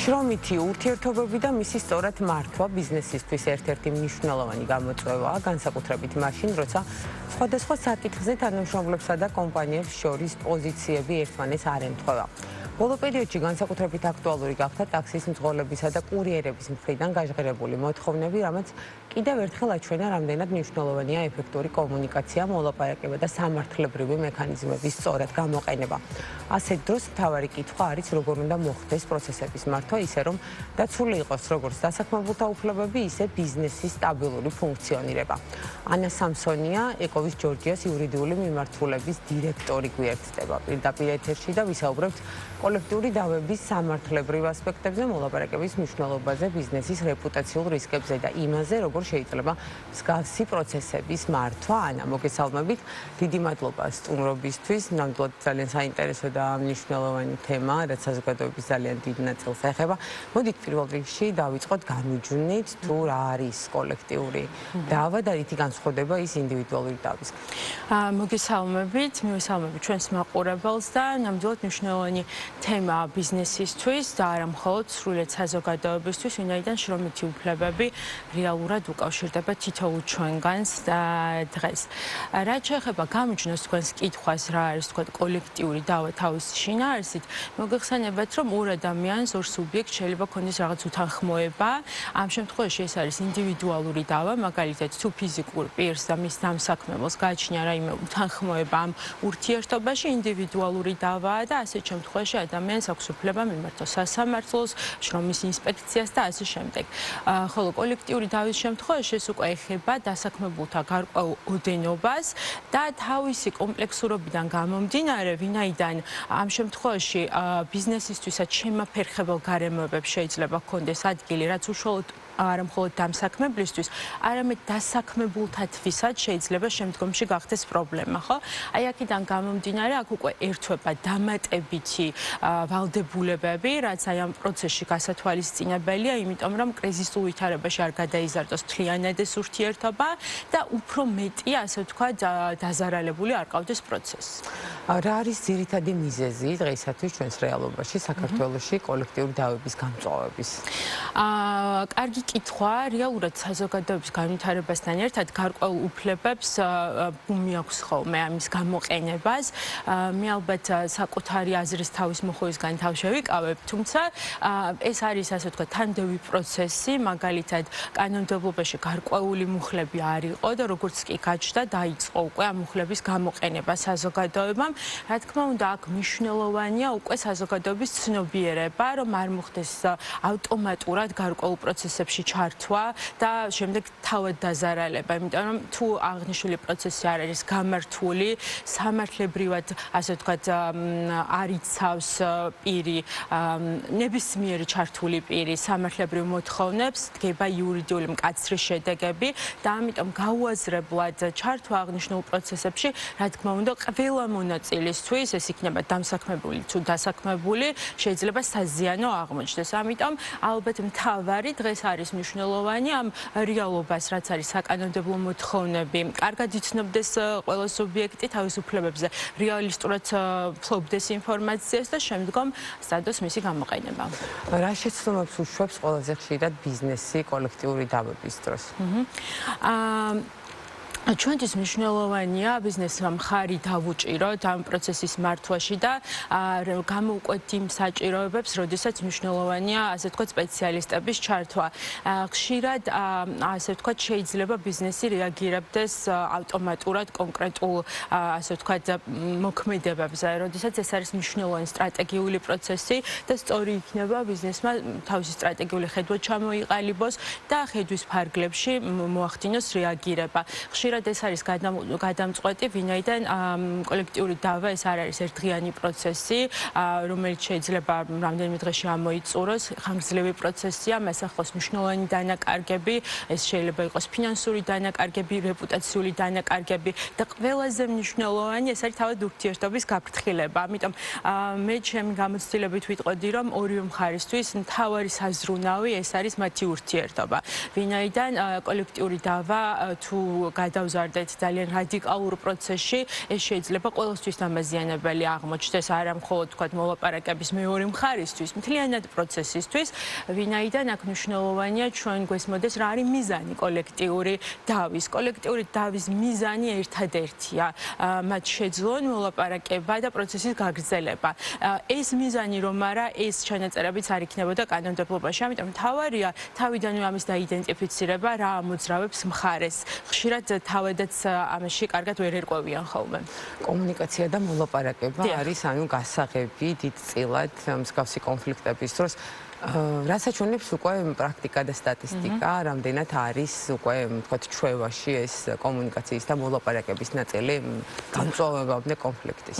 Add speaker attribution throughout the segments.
Speaker 1: შრომითი ურთიერთობები და მისი სწორად მართვა ბიზნესისთვის ერთ-ერთი მნიშვნელოვანი გამოწვევაა, განსაკუთრებით მაშინ, როცა სხვადასხვა საკითხზე თანამშრომლებსა და კომპანიებს შორის პოზიციები ერთმანეთს არ ემთხვევა. ბოლო პერიოდში განსაკუთრებით აქტუალური გახდა ტაქსის მძღოლებისა და კურიერების მხრიდან გაჟღერებული მოთხოვნები, რამაც კიდევ ერთხელ აჩვენა, რამდენად მნიშვნელოვანია ეფექტური კომუნიკაცია, მოლაპარაკება და სამართლებრივი მექანიზმების სწორად გამოყენება. ასეთ დროს მთავარი კითხვა არის, როგორ უნდა მოხდეს პროცესების მართვა, ისე რომ დაცული იყოს როგორც დასაქმებულთა უფლებები, ისე ბიზნესის სტაბილური ფუნქციონირება. ანა სამსონია, ეკოვის ჯორჯიას იურიდიული მიმართულების დირექტორი გვერდდება პირდაპირ ეთერში და ვისაუბრებთ კოლექტიური დავების სამართლებრივ ასპექტებზე, მოლაპარაკების მნიშვნელობაზე, ბიზნესის რეპუტაციულ რისკებზე და იმაზე, როგორ შეიძლება მსგავსი პროცესების მართვა. ანა, მოგესალმებით. დიდი მადლობა სტუმრობისთვის. ნამდვილად ძალიან საინტერესო და მნიშვნელოვანი თემა, რაც საზოგადოების ძალიან დიდ ნაწილს ეხება. მოდით პირველ რიგში დავიწყოთ განუჯვნით, თუ რა არის კოლექტიური დავა და რითი განსხვავდება ის ინდივიდუალური დავისგან.
Speaker 2: მოგესალმებით, მივესალმებით ჩვენს მაყურებელს და ნამდვილად მნიშვნელოვანი თემა ბიზნესისთვის და არა მხოლოდ სრულიად საზოგადოებისთვის, ვინაიდან შრომითი უფლებები რეალურად უკავშირდება თითოეულ ჩვენგანს დღეს. რაც შეეხება გამიჯნოს თქვენს კითხვას, რა არის თქვა კოლექტიური დავა თავის შინაარსით, მოგეხსენებათ, რომ ორ ადამიანს, ორ სუბიექტს შეიძლება ქონდეს რაღაც უთანხმოება. ამ შემთხვევაში ეს არის ინდივიდუალური დავა, მაგალითად, თუ ფიზიკურ პირს და მის დამსაქმებელს გააჩნია რაიმე უთანხმოება ამ ურთიერთობაში, ინდივიდუალური დავაა და ასეთ შემთხვევაში ადამიანს აქვს უფლება მიმართოს სასამართლოს, შრომის ინსპექციას და ასე შემდეგ. ხოლო კოლექტიური დავის შემთხვევაში ეს უკვე ეხება დასაქმებულთა გარკვეულ ოდენობას და თავისი კომპლექსურობიდან გამომდინარე, ვინაიდან ამ შემთხვევაში ბიზნესისთვისაც შემაფერხებელ გარემოებებს შეიძლება ჰქონდეს ადგილი, რაც უშუალოდ არა მხოლოდ დამსაქმებლისთვის, არამედ დასაქმებულთათვისაც შეიძლება შემდგომში გახდეს პრობლემა, ხო? აი აქედან გამომდინარე, აქ უკვე ერთვება დამატებითი ვალდებულებები, რაც აი ამ პროცესში გასათვალისწინებელია, იმიტომ რომ კრიზისულ ვითარებაში არ გადაიზარდოს მთლიანად ეს ურთიერთობა და უფრო მეტი, ასე ვთქვათ, დაზარალებული არ ყავდეს პროცესი.
Speaker 1: რა არის ძირითადი მიზეზი დღეისათვის ჩვენს რეალობაში საქართველოში კოლექტიური დავების გამწვავების?
Speaker 2: კარგი კითხვა, რეალურად საზოგადოების განვითარებასთან ერთად გარკვეულ უფლებებს ბუმი აქვს ხოლმე ამის გამოყენებას. მე ალბათ საკუთარი აზრის თავის მოხუვისგან თავ შევიკავებ, თუმცა ეს არის ასე ვთქვათ თანდევი პროცესი, მაგალითად კანონმდებლობაში გარკვეული მუხლები არ იყო და როგორც კი გაჩნდა, დაიწყო უკვე ამ მუხლების გამოყენება საზოგადოებამ. რა თქმა უნდა, აქ მნიშვნელოვანია უკვე საზოგადოების ცნობიერება, რომ არ მოხდეს ავტომატურად გარკვეულ პროცესებში ჩართვა და შემდეგ თავად დაზარალება, იმიტომ რომ თუ აღნიშნული პროცესი არ არის გამართული, სამართლებრივად, ასე ვთქვათ, არ იცავს პირი, ნებისმიერი ჩართული პირი სამართლებრივ მოთხოვნებს, დგება იურიდიული მკაცრი შედეგები და ამიტომ გაუაზრებლად ჩართვა აღნიშნულ პროცესებში, რა თქმა უნდა, ყველა მონაწილისთვის, ეს იქნება დამსაქმებული თუ დასაქმებული, შეიძლება საზიანო აღმოჩნდეს. ამიტომ ალბათ მთავარი დღეს არის მნიშვნელოვანი ამ რეალობას, რაც არის საკანონმდებლო მოთხოვნები, კარგად იცნობდეს ყველა სუბიექტი თავის უფლებებზე, რეალისტურად ფლობდეს ინფორმაციას და შემდგომ სცადოს მისი გამოყენება.
Speaker 1: რა შეცდომებს უშვებს ყველაზე ხშირად ბიზნესი კოლექტიური დავების დროს?
Speaker 2: ჩვენთვის მნიშვნელოვანია ბიზნესმა მხარი დავუჭიროთ ამ პროცესის მართვაში და გამოვკვეთ იმ საჭიროებებს, როდესაც მნიშვნელოვანია, ასე ვთქვათ, სპეციალისტების ჩართვა. ხშირად, ასე ვთქვათ, შეიძლება ბიზნესი რეაგირებდეს ავტომატურად კონკრეტულ, ასე ვთქვათ, მოქმედებებზე, როდესაც ეს არის მნიშვნელოვანი სტრატეგიული პროცესი და სწორი იქნება ბიზნესმა თავისი სტრატეგიული ხედვა ჩამოიყალიბოს და ხედვის ფარგლებში მოახდინოს რეაგირება. ხშირად ეს არის გადამწყვეტი, ვინაიდან კოლექტიური დავა ეს არ არის ერთდღიანი პროცესი, რომელიც შეიძლება რამდენიმე დღეში ამოიწუროს, ხანგრძლივი პროცესია, მას ახლავს მნიშვნელოვანი დანაკარგები, ეს შეიძლება იყოს ფინანსური დანაკარგები, რეპუტაციული დანაკარგები და ყველაზე მნიშვნელოვანი ეს არის თავად ურთიერთობის გაფრთხილება. ამიტომ მე ჩემი გამოცდილებით ვიტყოდი, რომ ორივე მხარისთვის მთავარი საზრუნავი ეს არის მათი ურთიერთობა. ვინაიდან კოლექტიური დავა თუ გადავზარდეთ ძალიან რადიკალურ პროცესში, ეს შეიძლება ყველასთვის დამაზიანებელი აღმოჩნდეს, არა მხოლოდ თქვათ მოლაპარაკების მეორე მხარისთვის, მთლიანად პროცესისთვის, ვინაიდან აქ მნიშვნელოვანია ჩვენ გვესმოდეს რა არის მიზანი კოლექტიური დავის. კოლექტიური დავის მიზანი ერთადერთია, მათ შეძლონ მოლაპარაკება და პროცესის გაგრძელება. ეს მიზანი რომ არა, ეს ჩანაწერებიც არ იქნებოდა კანონმდებლობაში, ამიტომ მთავარია თავიდანვე ამის დაიდენტიფიცირება, რა ამოძრავებს მხარეს. ხშირად თავადაც ამაში კარგად ვერ ერკვევიან ხოლმე.
Speaker 1: კომუნიკაცია და მოლაპარაკება არის ანუ გასაღები დიდწილად მსგავსი კონფლიქტების დროს. რასაც ჩვენებს უკვე პრაქტიკა და სტატისტიკა, რამდენად არის უკვე თქვათ ჩვევაში ეს კომუნიკაციის და მოლაპარაკების ნაწილი გამწვავებამდე კონფლიქტის.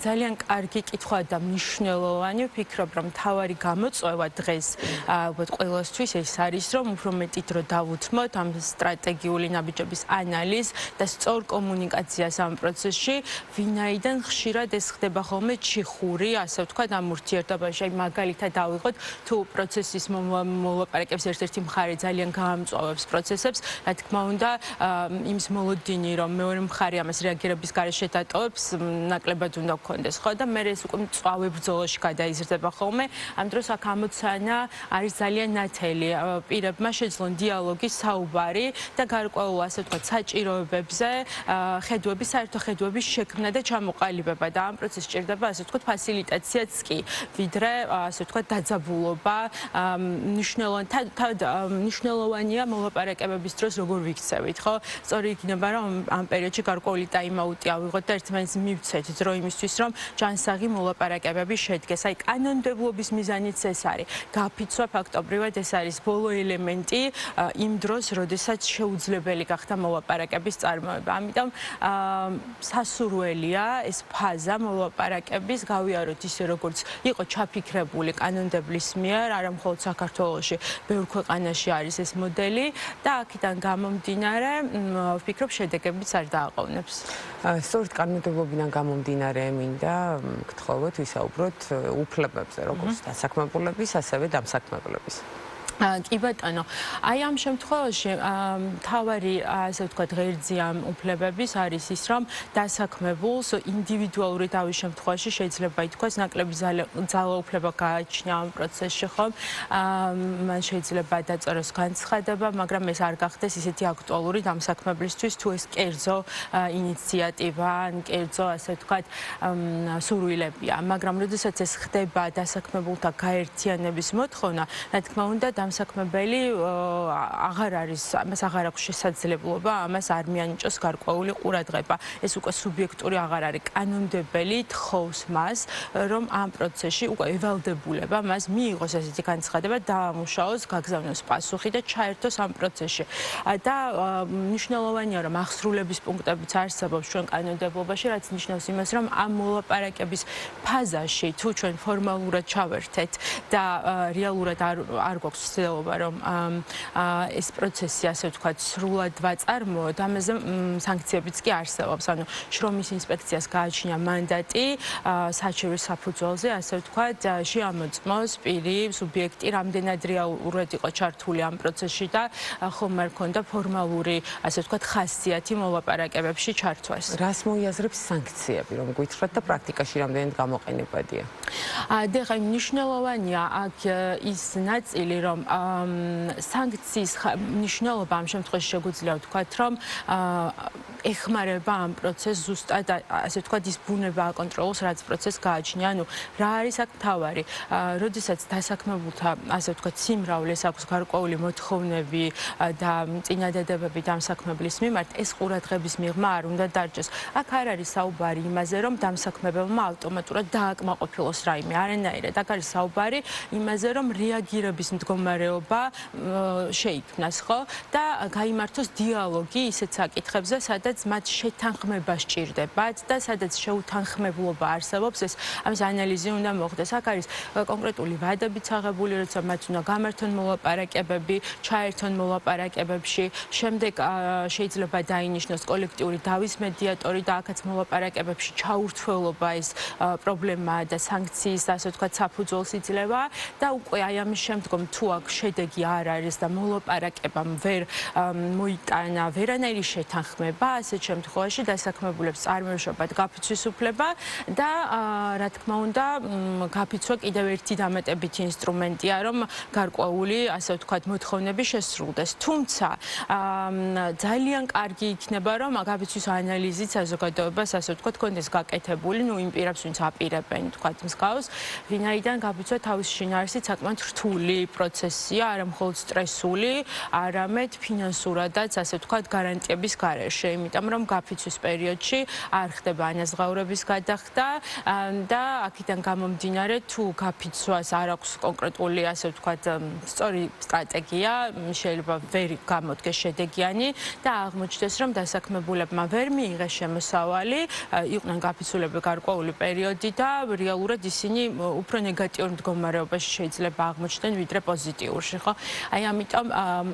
Speaker 2: ძალიან კარგი კითხვა და მნიშვნელოვანი. ვფიქრობ, რომ მთავარი გამოწვევა დღეს ალბათ ყველასთვის ეს არის, რომ უფრო მეტი დრო დავუთმოთ ამ სტრატეგიული ნაბიჯების ანალიზს და სწორ კომუნიკაციას ამ პროცესში, ვინაიდან ხშირად ეს ხდება ხოლმე ჩიხური, ასე ვთქვათ, ამ ურთიერთობაში. აი მაგალითად დავიღოთ თუ პროცესის მოლაპარაკების ერთ-ერთი მხარე ძალიან გაამწვავებს პროცესებს, რა თქმა უნდა, იმის მოლოდინი, რომ მეორე მხარე ამას რეაგირების გარეშე დატოვებს, ნაკლებად უნდა გქონდეს, ხო? და მე ეს უკვე მწვავე ბრძოლაში გადაიზრდება ხოლმე. ამ დროს აქ ამოცანა არის ძალიან ნათელი. პირებმა შეძლონ დიალოგი, საუბარი და გარკვეულ, ასე ვთქვათ, საჭიროებებზე, ხედვების, საერთო ხედვების შექმნა და ჩამოყალიბება და ამ პროცესში ჭირდება, ასე ვთქვათ, ფასილიტაციაც კი, ვიდრე, ასე ვთქვათ, დაძაბულობა. მნიშვნელოვანია მოლაპარაკებების დროს როგორ ვიქცევით, ხო? სწორი იქნება, რომ ამ პერიოდში გარკვეული ტაიმაუტი ავიღოთ და ერთმანეთს მივცეთ დრო იმისთვის, რომ ჯანსაღი მოლაპარაკებები შედგეს. აი, კანონმდებლობის მიზანიც ეს არის. გაფიცვა ფაქტობრივად ეს არის ბოლო ელემენტი იმ დროს, როდესაც შეუძლებელი გახდა მოლაპარაკების წარმოება. ამიტომ სასურველია ეს ფაზა მოლაპარაკების გავიაროთ ისე, როგორც იყო ჩაფიქრებული კანონმდებლის მიერ, არა მხოლოდ საქართველოში, ბევრ ქვეყანაში არის ეს მოდელი და აქედან გამომდინარე, ვფიქრობ, შედეგებიც არ დააყოვნებს.
Speaker 1: სწორედ კანონმდებლობიდან გამომდინარე მინდა გთხოვოთ ვისაუბროთ უფლებებზე, როგორც დასაქმებულების, ასევე დამსაქმებულების.
Speaker 2: კი ბატონო, აი ამ შემთხვევაში მთავარი, ასე ვთქვათ, ღერძი ამ უფლებების არის ის, რომ დასაქმებულს ინდივიდუალური დავის შემთხვევაში შეიძლება ითქვას ნაკლები ძალაუფლება გააჩნია ამ პროცესში, ხო? მან შეიძლება დაწეროს განცხადება, მაგრამ ეს არ გახდეს ისეთი აქტუალური დამსაქმებლისთვის, თუ ეს კერძო ინიციატივა, ან კერძო, ასე ვთქვათ, სურვილებია. მაგრამ როდესაც ეს ხდება დასაქმებულთა გაერთიანების მოთხოვნა, რა თქმა უნდა, დამსაქმებელი აღარ არის, ამას აღარ აქვს შესაძლებლობა, ამას არ მიანიჭოს გარკვეული ყურადღება. ეს უკვე სუბიექტური აღარ არის. კანონმდებელი თხოვს მას, რომ ამ პროცესში უკვე ევალდებულება მას მიიღოს ესეთი განცხადება, დაამუშაოს, გაგზავნოს პასუხი და ჩაერთოს ამ პროცესში. და მნიშვნელოვანია, რომ აღსრულების პუნქტებიც არსებობს ჩვენ კანონმდებლობაში, რაც ნიშნავს იმას, რომ ამ მოლაპარაკების ფაზაში თუ ჩვენ ფორმალურად ჩავერთეთ და რეალურად არ გვაქვს ცდილობა, რომ ეს პროცესი, ასე ვთქვათ, სრულად ვაწარმოოთ, ამაზე სანქციებიც კი არსებობს. ანუ შრომის ინსპექციას გააჩნია მანდატი საჩივრის საფუძველზე, ასე ვთქვათ, შეამოწმოს პირი, სუბიექტი, რამდენად რეალურად იყო ჩართული ამ პროცესში და ხომ არ ქონდა ფორმალური, ასე ვთქვათ, ხასიათი მოლაპარაკებებში ჩართვას.
Speaker 1: რას მოიაზრებს სანქციები, რომ გითხრათ და პრაქტიკაში რამდენად გამოყენებადია?
Speaker 2: დიახ, მნიშვნელოვანია აქ ის ნაწილი, რომ სანქციის მნიშვნელობა ამ შემთხვევაში შეგვიძლია ვთქვათ, რომ ეხმარება ამ პროცესს ზუსტად, ასე ვთქვათ, ის ბუნება აკონტროლოს, რაც პროცესს გააჩნია. ანუ რა არის აქ მთავარი? როდესაც დასაქმებულთა, ასე ვთქვათ, სიმრავლეს აქვს გარკვეული მოთხოვნები და წინადადებები დამსაქმებლის მიმართ, ეს ყურადღების მიღმა არ უნდა დარჩეს. აქ არ არის საუბარი იმაზე, რომ დამსაქმებელმა ავტომატურად დააკმაყოფილოს რაიმე, არანაირად. აქ არის საუბარი იმაზე, რომ რეაგირების მდგომარეობა შეიქმნას, ხო? და გაიმართოს დიალოგი ისეთ საკითხებზე, სადაც სადაც მათ შეთანხმება სჭირდებათ და სადაც შეუთანხმებლობა არსებობს, ეს ამის ანალიზი უნდა მოხდეს. აქ არის კონკრეტული ვადებიც აღებული, როცა მათ უნდა გამართონ მოლაპარაკებები, ჩაერთონ მოლაპარაკებებში, შემდეგ შეიძლება დაინიშნოს კოლექტიური დავის მედიატორი და აქაც მოლაპარაკებებში ჩაურთველობა ეს პრობლემაა და სანქციის, ასე ვთქვათ, საფუძველს იძლევა და უკვე აი ამის შემდგომ თუ აქ შედეგი არ არის და მოლაპარაკებამ ვერ მოიტანა ვერანაირი შეთანხმება, ასეთ შემთხვევაში დასაქმებულებს წარმოეშვებათ გაფიცვის უფლება და რა თქმა უნდა, გაფიცვა კიდევ ერთი დამატებითი ინსტრუმენტია, რომ გარკვეული, ასე ვთქვათ, მოთხოვნები შესრულდეს. თუმცა ძალიან კარგი იქნება, რომ გაფიცვის ანალიზით საზოგადოებას, ასე ვთქვათ, კონდეს გაკეთებული, იმ პირებს, ვინც აპირებენ, ვთქვათ, მსგავს, ვინაიდან გაფიცვა თავის შინაარსით საკმაოდ რთული პროცესია, არა მხოლოდ სტრესული, არამედ ფინანსურადაც, ასე ვთქვათ, გარანტიების გარეშე, იმიტომ რომ გაფიცვის პერიოდში არ ხდება ანაზღაურების გადახდა და აქედან გამომდინარე, თუ გაფიცვას არ აქვს კონკრეტული, ასე ვთქვათ, სწორი სტრატეგია, შეიძლება ვერ გამოდგეს შედეგიანი და აღმოჩნდეს, რომ დასაქმებულებმა ვერ მიიღეს შემოსავალი, იყვნენ გაფიცულები გარკვეული პერიოდი და რეალურად ისინი უფრო ნეგატიურ მდგომარეობაში შეიძლება აღმოჩნდნენ ვიდრე პოზიტიურში, ხო? აი ამიტომ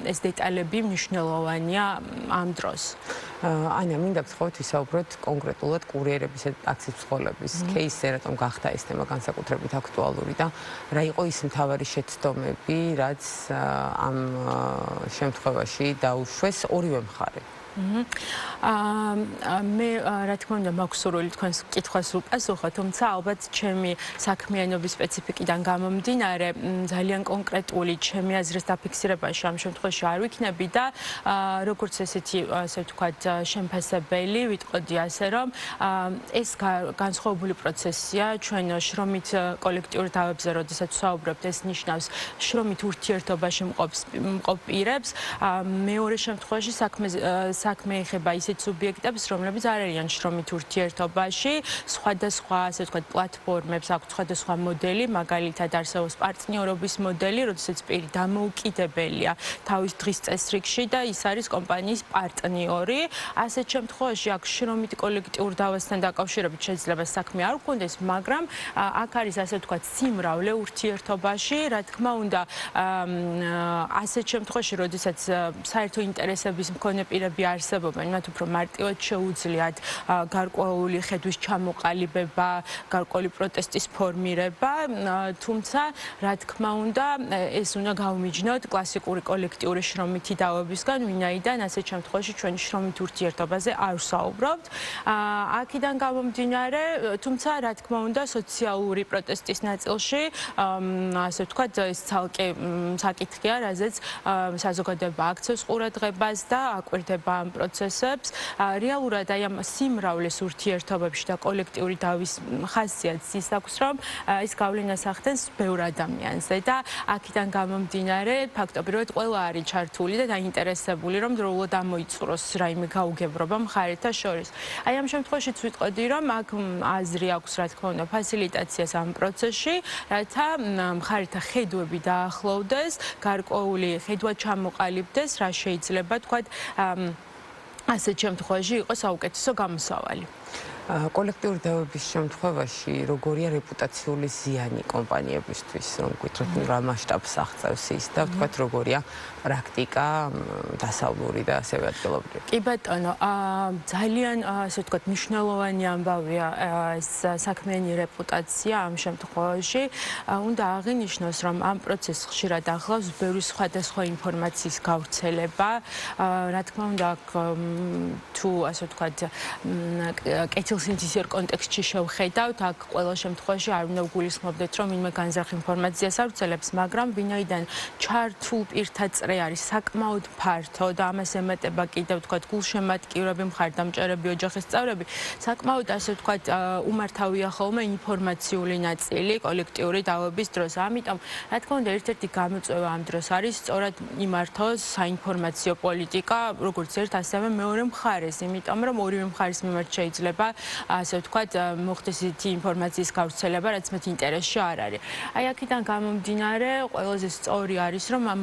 Speaker 2: ეს დეტალები მნიშვნელოვანია ამ დროს.
Speaker 1: ანა, მინდა ვთხოვოთ ვისაუბროთ კონკრეტულად კურიერების ტაქსის მსხვილების кейსზე, რატომ გახდა ეს თემა განსაკუთრებით აქტუალური და რა იყო ის მთავარი შეცდომები, რაც ამ შემთხვევაში დაუშვეს ორივე მხარე.
Speaker 2: მე რა თქმა უნდა მაქვს სურვილი თქვენს კითხვას უპასუხო, თუმცა ალბათ ჩემი საქმიანობის სპეციფიკიდან გამომდინარე ძალიან კონკრეტული ჩემი აზრის დაფიქსირებაში ამ შემთხვევაში არ ვიქნები და როგორც ესეთი, ასე ვთქვათ, შემფასებელი ვიტყოდი ასე, რომ ეს განსხვავებული პროცესია ჩვენ შრომით კოლექტიურ დავებზე, როდესაც ვსაუბრობთ, ეს ნიშნავს შრომით ურთიერთობაში მყოფ პირებს, მეორე შემთხვევაში საქმე ეხება ისეთ სუბიექტებს, რომლებიც არ არიან შრომით ურთიერთობაში, სხვადასხვა, ასე ვთქვათ, პლატფორმებს აქვს სხვადასხვა მოდელი, მაგალითად არსებობს პარტნიორობის მოდელი, როდესაც პირი დამოუკიდებელია თავის დღის წესრიგში და ის არის კომპანიის პარტნიორი. ასეთ შემთხვევაში აქ შრომით კოლექტიურ დავასთან დაკავშირებით შეიძლება საქმე არ გქონდეს, მაგრამ აქ არის, ასე ვთქვათ, სიმრავლე ურთიერთობაში, რა თქმა უნდა, ასეთ შემთხვევაში, როდესაც საერთო ინტერესების მქონე პირები არსებობენ, მათ უფრო მარტივად შეუძლიათ გარკვეული ხედვის ჩამოყალიბება, გარკვეული პროტესტის ფორმირება, თუმცა, რა თქმა უნდა, ეს უნდა გავმიჯნოთ კლასიკური კოლექტიური შრომითი დავებისგან, ვინაიდან ასეთ შემთხვევაში ჩვენ შრომით ურთიერთობაზე არ ვსაუბრობთ. აქედან გამომდინარე, თუმცა, რა თქმა უნდა, სოციალური პროტესტის ნაწილში, ასე ვთქვათ, ეს ცალკე საკითხია, რაზეც საზოგადოება აქცევს ყურადღებას და აკვირდება ამ პროცესებს. რეალურად აი ამ სიმრავლეს ურთიერთობებში და კოლექტიური დავის ხასიათს ის აქვს, რომ ის გავლენას ახდენს ბევრ ადამიანზე და აქედან გამომდინარე, ფაქტობრივად ყველა არის ჩართული და დაინტერესებული, რომ დროულად ამოიწუროს რაიმე გაუგებრობა მხარეთა შორის. აი ამ შემთხვევაშიც ვიტყოდი, რომ აქ აზრი აქვს, რა თქმა უნდა, ფასილიტაციას ამ პროცესში, რათა მხარეთა ხედვები დაახლოვდეს, გარკვეული ხედვა ჩამოყალიბდეს, რა შეიძლება თქვა ასეთ შემთხვევაში იყოს საუკეთესო გამოსავალი.
Speaker 1: კოლექტიური დავების შემთხვევაში როგორია რეპუტაციული ზიანი კომპანიებისთვის, რომ გითხრათ რა მასშტაბს აღწევს ის და ვთქვათ როგორია პრაქტიკა დასავლური და ასევე ადგილობრივი.
Speaker 2: კი ბატონო, ძალიან ასე ვთქვათ მნიშვნელოვანი ამბავია ეს საქმიანი რეპუტაცია ამ შემთხვევაში. უნდა აღინიშნოს, რომ ამ პროცესს ხშირად ახლავს ბევრი სხვადასხვა ინფორმაციის გავრცელება. რა თქმა უნდა, თუ ასე ვთქვათ, კეთილსინთეზურ კონტექსტში შევხედავთ, აქ ყველა შემთხვევაში არ უნდა ვგულისხმობდეთ, რომ ვინმე განზრახ ინფორმაციას ავრცელებს, მაგრამ ვინაიდან ჩართულ პირთა წრე არის საკმაოდ ფართო და ამას ემატება კიდევ ვთქვათ გულშემატკივრები, მხარდამჭერები, ოჯახის წევრები, საკმაოდ ასე ვთქვათ უმართავია ხოლმე ინფორმაციული ნაწილი კოლექტიური დავების დროს. ამიტომ, რა თქმა უნდა, ერთ-ერთი გამოწვევა ამ დროს არის სწორად იმართოს საინფორმაციო პოლიტიკა, როგორც ერთ ასევე მეორე მხარეს, იმიტომ რომ ორივე მხარის მიმართ შეიძლება ასე ვთქვათ, მოხდეს ისეთი ინფორმაციის გავრცელება, რაც მათ ინტერესში არ არის. აი აქედან გამომდინარე, ყველაზე სწორი არის, რომ ამ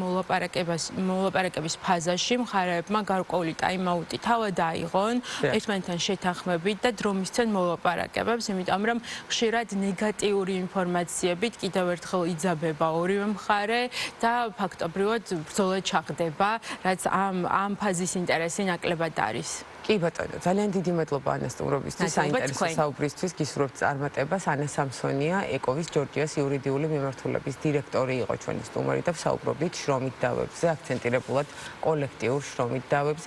Speaker 2: მოლაპარაკების ფაზაში მხარეებმა გარკვეული ტაიმაუტი თავად აიღონ, ერთმანეთთან შეთანხმებით და დრო მისცენ მოლაპარაკებებს, იმიტომ რომ ხშირად ნეგატიური ინფორმაციებით კიდევ ერთხელ იძაბება ორივე მხარე და ფაქტობრივად ბრძოლა ჩახდება, რაც ამ ფაზის ინტერესი ნაკლებად არის.
Speaker 1: კი ბატონო, ძალიან დიდი მადლობა ანას სტუმრობისთვის, საინტერესო საუბრისთვის, გისურვებთ წარმატებას. ანა სამსონია, ეკოვის ჯორჯიას იურიდიული მიმართულების დირექტორი იყო ჩვენი სტუმარი და ვსაუბრობდით შრომით დავებზე, აქცენტირებულად კოლექტიურ შრომით დავებზე.